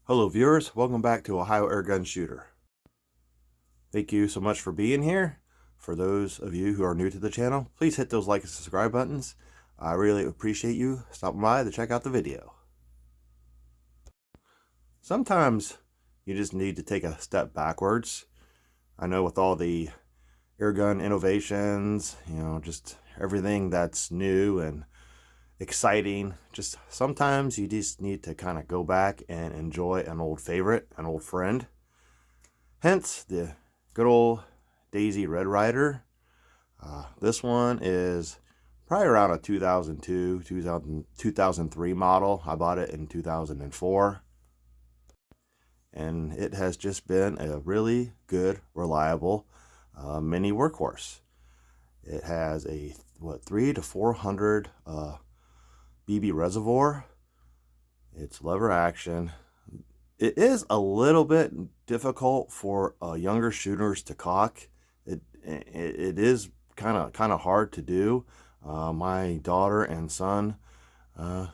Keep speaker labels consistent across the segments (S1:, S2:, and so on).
S1: Hello viewers, welcome back to Ohio Airgun Shooter. Thank you so much for being here. For those of you who are new to the channel, please hit those like and subscribe buttons. I really appreciate you stopping by to check out the video. Sometimes you just need to take a step backwards. I know with all the airgun innovations, just everything that's new and exciting, just sometimes you just need to kind of go back and enjoy an old favorite, an old friend. Hence the good old Daisy Red Ryder. This one is probably around a 2003 model. I bought it in 2004. And it has just been a really good, reliable mini workhorse. It has a 300 to 400 BB reservoir. It's lever action. It is a little bit difficult for younger shooters to cock. It is kind of hard to do. My daughter and son, right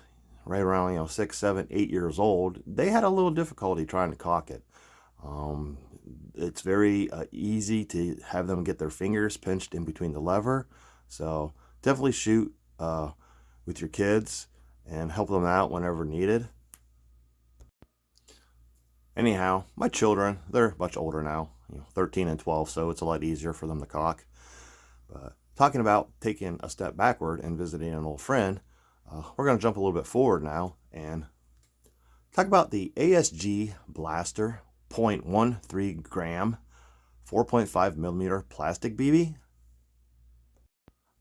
S1: around 6, 7, 8 years old, they had a little difficulty trying to cock it. It's very easy to have them get their fingers pinched in between the lever. So definitely shoot with your kids and help them out whenever needed. Anyhow, my children, they're much older now, 13 and 12, so it's a lot easier for them to cock. But talking about taking a step backward and visiting an old friend, we're going to jump a little bit forward now and talk about the ASG Blaster 0.13 gram 4.5 millimeter plastic BB.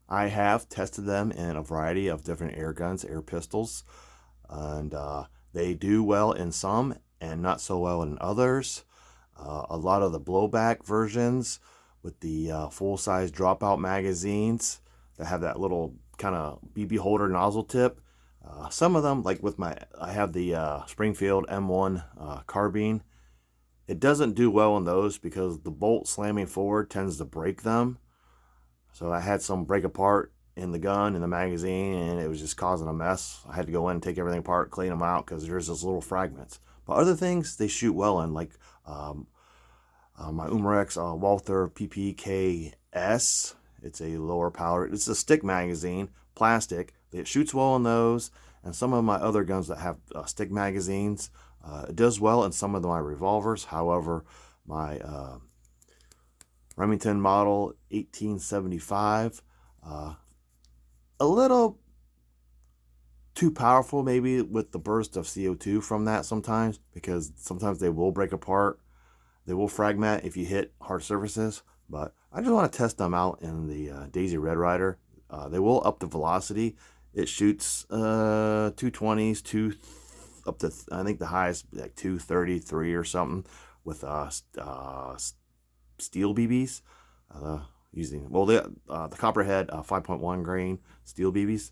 S1: I have tested them in a variety of different air guns, air pistols, and they do well in some and not so well in others. A lot of the blowback versions with the full-size dropout magazines that have that little kind of BB holder nozzle tip. Some of them, like with I have the Springfield M1 carbine. It doesn't do well in those because the bolt slamming forward tends to break them. So I had some break apart in the gun, in the magazine, and it was just causing a mess. I had to go in and take everything apart, clean them out because there's those little fragments. But other things they shoot well in, like my Umarex Walther PPKS. It's a lower power. It's a stick magazine, plastic. It shoots well in those, and some of my other guns that have stick magazines. It does well in some of my revolvers. However, my Remington model 1875, a little too powerful maybe with the burst of CO2 from that sometimes, because sometimes they will break apart. They will fragment if you hit hard surfaces, but I just want to test them out in the Daisy Red Ryder. They will up the velocity. It shoots 220s, up to, I think the highest like 233 or something with steel BBs, using the Copperhead 5.1 grain steel BBs.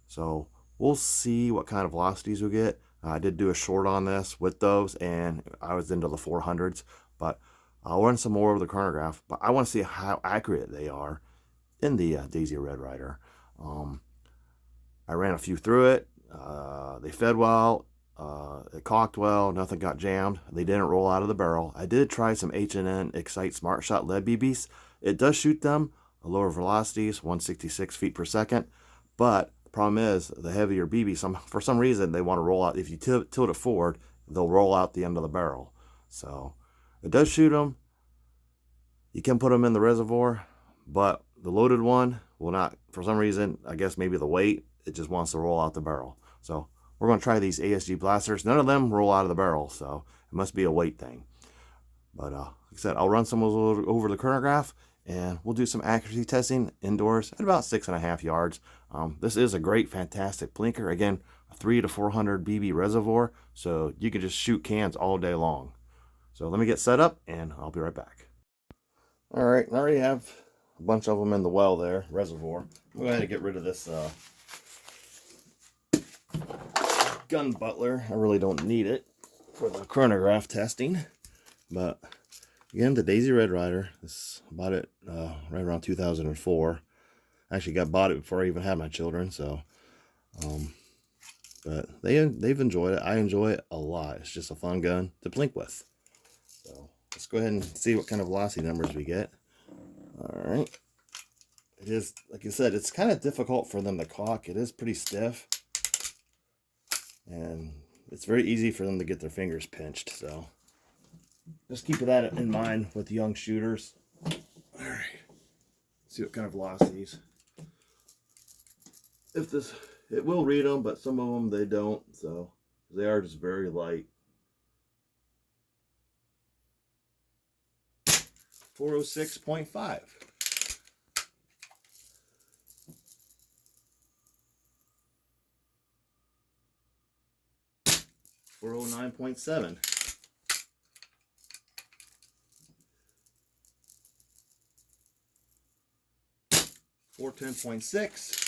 S1: So we'll see what kind of velocities we get. I did do a short on this with those, and I was into the 400s, but I'll run some more of the chronograph. But I want to see how accurate they are in the Daisy Red Ryder. I ran a few through it. They fed well. It cocked well. Nothing got jammed. They didn't roll out of the barrel. I did try some H&N Excite Smart Shot lead BBs. It does shoot them at lower velocities, 166 feet per second. But the problem is the heavier BB, for some reason, they want to roll out. If you tilt it forward, they'll roll out the end of the barrel. So it does shoot them. You can put them in the reservoir, but the loaded one will not, for some reason, I guess maybe the weight, it just wants to roll out the barrel. So we're going to try these ASG Blasters. None of them roll out of the barrel, so it must be a weight thing. But like I said, I'll run some over the chronograph, and we'll do some accuracy testing indoors at about 6.5 yards. This is a great, fantastic blinker. Again, a 300 to 400 BB reservoir, so you can just shoot cans all day long. So let me get set up, and I'll be right back. All right, I already have a bunch of them in the well there, reservoir. I'm going to get rid of this gun butler. I really don't need it for the chronograph testing, but again, the Daisy Red Ryder. Bought it right around 2004. Actually bought it before I even had my children, so but they've enjoyed it. I enjoy it a lot. It's just a fun gun to blink with. So let's go ahead and see what kind of velocity numbers we get. All right. It is, like I said, it's kind of difficult for them to cock. It is pretty stiff. And it's very easy for them to get their fingers pinched. So just keep that in mind with young shooters. All right. See what kind of velocities. It will read them, but some of them they don't. So they are just very light. 406.5. 409.7. 410.6.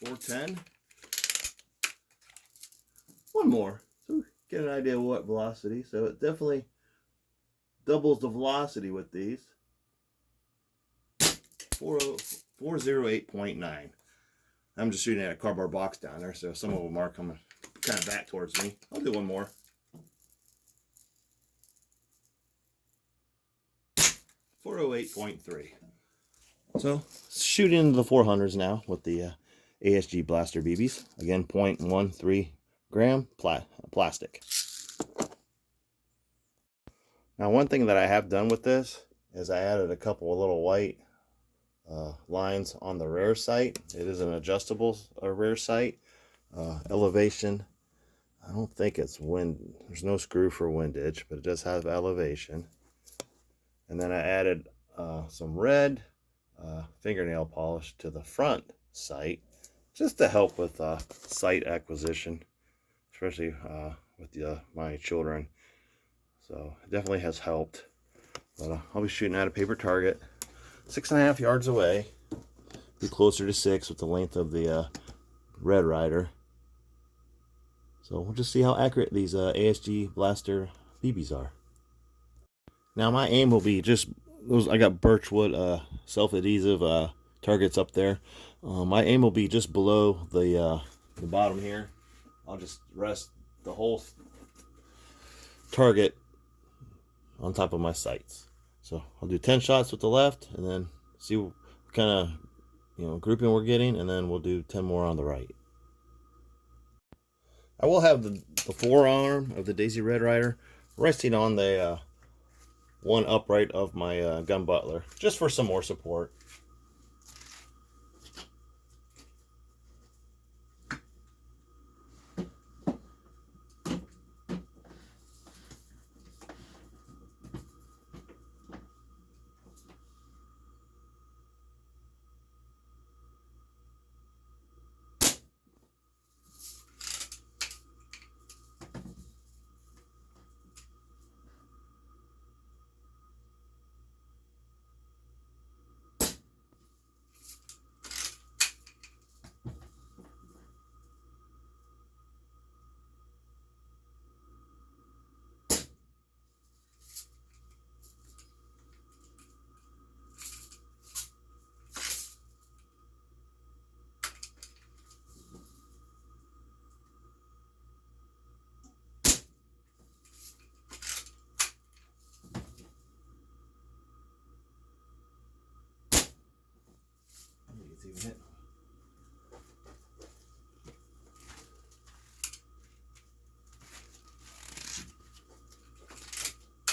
S1: 410. One more. So get an idea of what velocity. So it definitely doubles the velocity with these. 408.9. I'm just shooting at a cardboard box down there, so some of them are coming kind of back towards me. I'll do one more. 408.3. So shooting into the 400s now with the ASG Blaster BBs. Again, 0.13 gram plastic. Now, one thing that I have done with this is I added a couple of little white lines on the rear sight. It is an adjustable rear sight. Elevation, I don't think it's wind, there's no screw for windage, but it does have elevation. And then I added some red fingernail polish to the front sight, just to help with sight acquisition, especially with my children. So it definitely has helped. But I'll be shooting at a paper target 6.5 yards away. Be closer to 6 with the length of the red Ryder. So we'll just see how accurate these ASG Blaster BBs are. Now my aim will be just those. I got birchwood self-adhesive targets up there. My aim will be just below the bottom here. I'll just rest the whole target on top of my sights. So I'll do 10 shots with the left, and then see what kind of grouping we're getting, and then we'll do 10 more on the right. I will have the forearm of the Daisy Red Ryder resting on the one upright of my gun butler, just for some more support.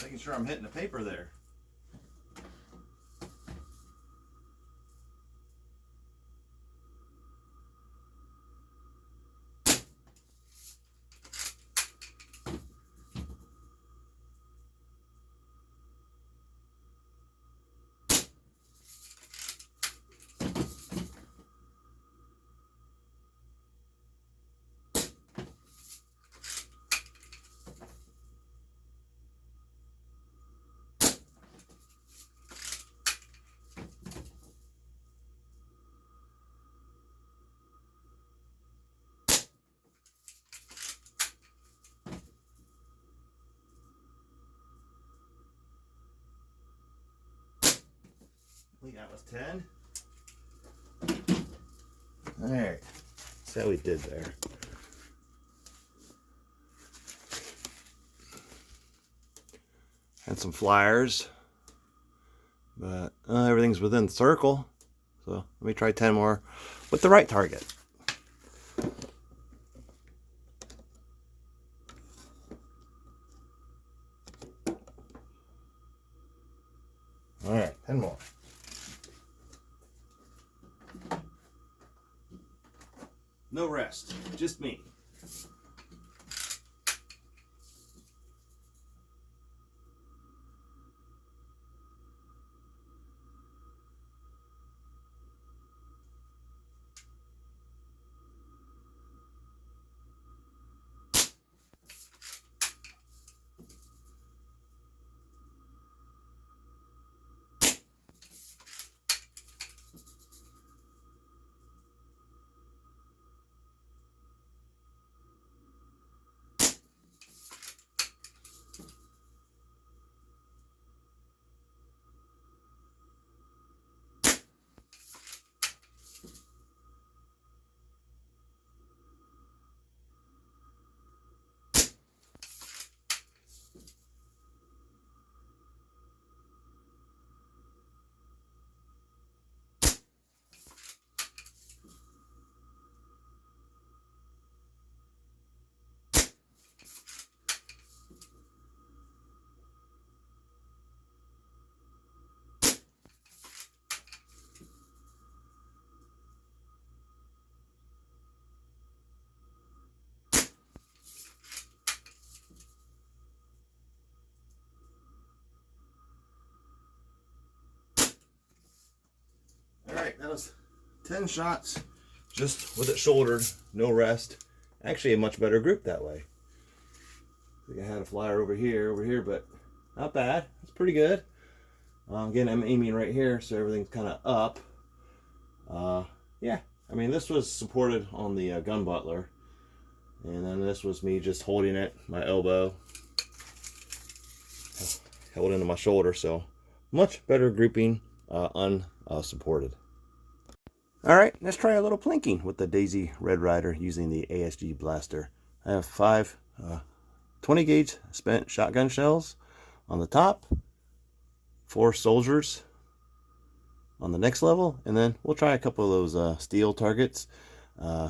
S1: Making sure I'm hitting the paper there. I think that was 10. All right, see how we did there. Had some flyers, but everything's within the circle. So let me try 10 more with the right target. All right, 10 more. No rest, just me. That was 10 shots just with it shouldered, no rest. Actually a much better group that way. I think I had a flyer over here, but not bad. It's pretty good. Again, I'm aiming right here, so everything's kind of up. Yeah, I mean, this was supported on the gun butler, and then this was me just holding it, my elbow held into my shoulder, so much better grouping, unsupported. All right, let's try a little plinking with the Daisy Red Ryder using the ASG Blaster. I have 5 20 gauge spent shotgun shells on the top, 4 soldiers on the next level, and then we'll try a couple of those steel targets,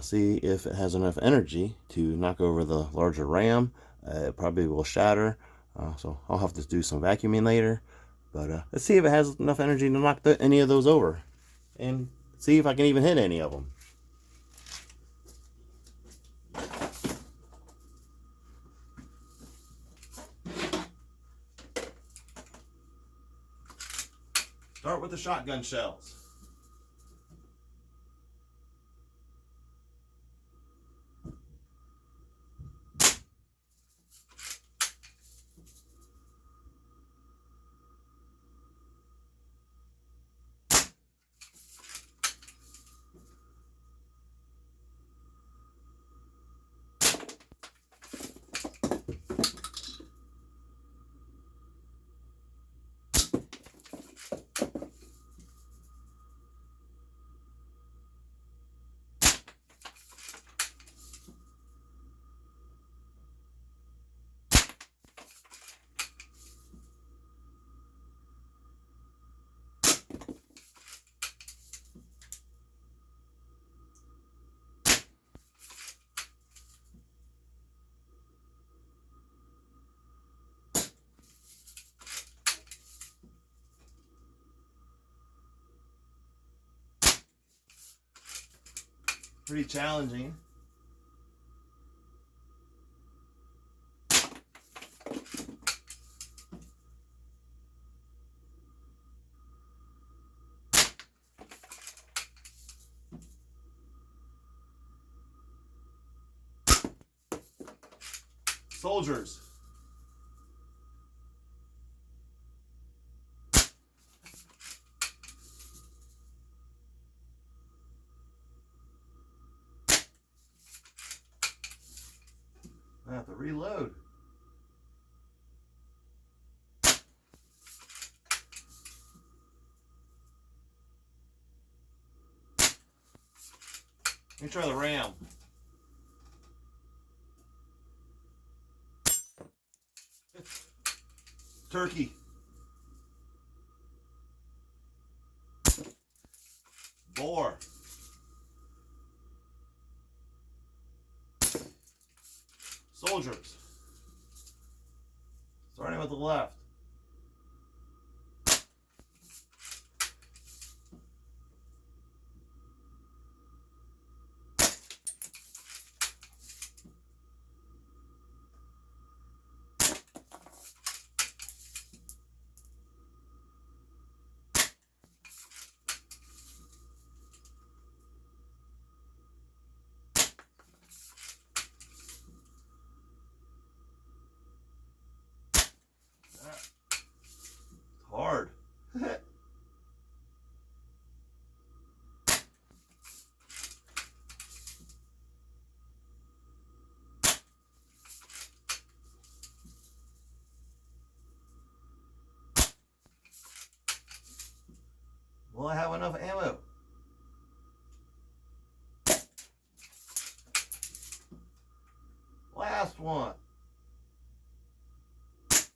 S1: see if it has enough energy to knock over the larger ram. It probably will shatter, so I'll have to do some vacuuming later, but let's see if it has enough energy to knock any of those over, and see if I can even hit any of them. Start with the shotgun shells. Pretty challenging. Soldiers. I have to reload. Let me try the ram. Turkey. Boar. Soldiers. Starting with the left. Hard. Will I have enough ammo? Last one. Ugh.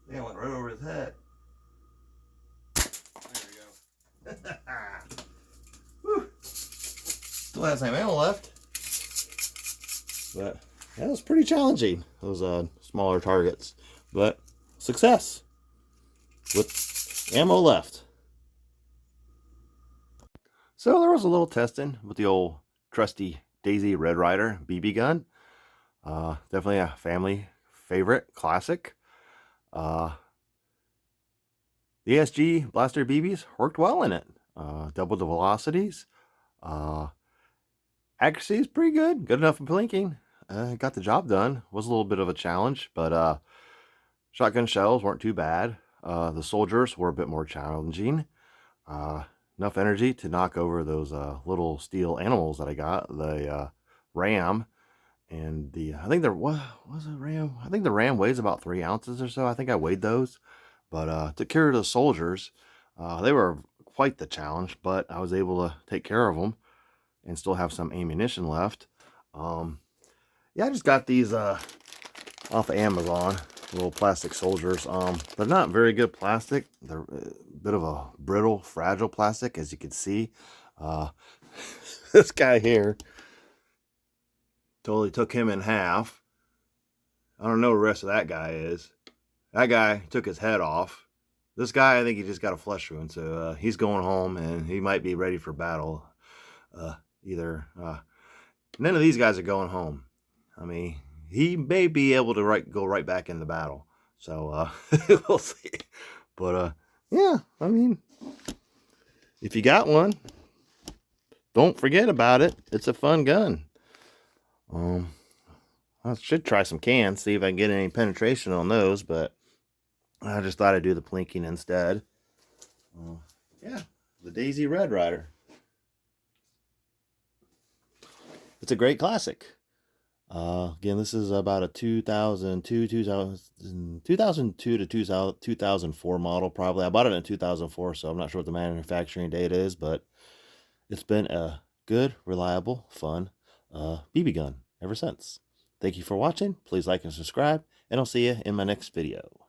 S1: They went right over his head. There we go. Whew. Still has some ammo left. But that was pretty challenging, those smaller targets. But success with ammo left. So there was a little testing with the old trusty Daisy Red Ryder BB gun. Definitely a family favorite, classic. The ASG Blaster BBs worked well in it. Doubled the velocities. Accuracy is pretty good. Good enough for blinking. Got the job done. Was a little bit of a challenge, but shotgun shells weren't too bad. The soldiers were a bit more challenging. Enough energy to knock over those little steel animals that I got. The ram and the I think there was a ram. I think the ram weighs about 3 ounces or so. I think I weighed those, but took care of the soldiers. They were quite the challenge, but I was able to take care of them and still have some ammunition left. Yeah, I just got these off of Amazon, little plastic soldiers. They're not very good plastic. They're a bit of a brittle, fragile plastic, as you can see. This guy here, totally took him in half. I don't know who the rest of that guy is. That guy took his head off. This guy, I think he just got a flesh wound, so he's going home, and he might be ready for battle. None of these guys are going home. I mean, he may be able to go right back into battle. So, we'll see. But, yeah, I mean, if you got one, don't forget about it. It's a fun gun. I should try some cans, see if I can get any penetration on those, but I just thought I'd do the plinking instead. Yeah, the Daisy Red Ryder. It's a great classic. Again, this is about a 2002 to 2004 model, probably. I bought it in 2004, so I'm not sure what the manufacturing date is, but it's been a good, reliable, fun BB gun ever since. Thank you for watching. Please like and subscribe, and I'll see you in my next video.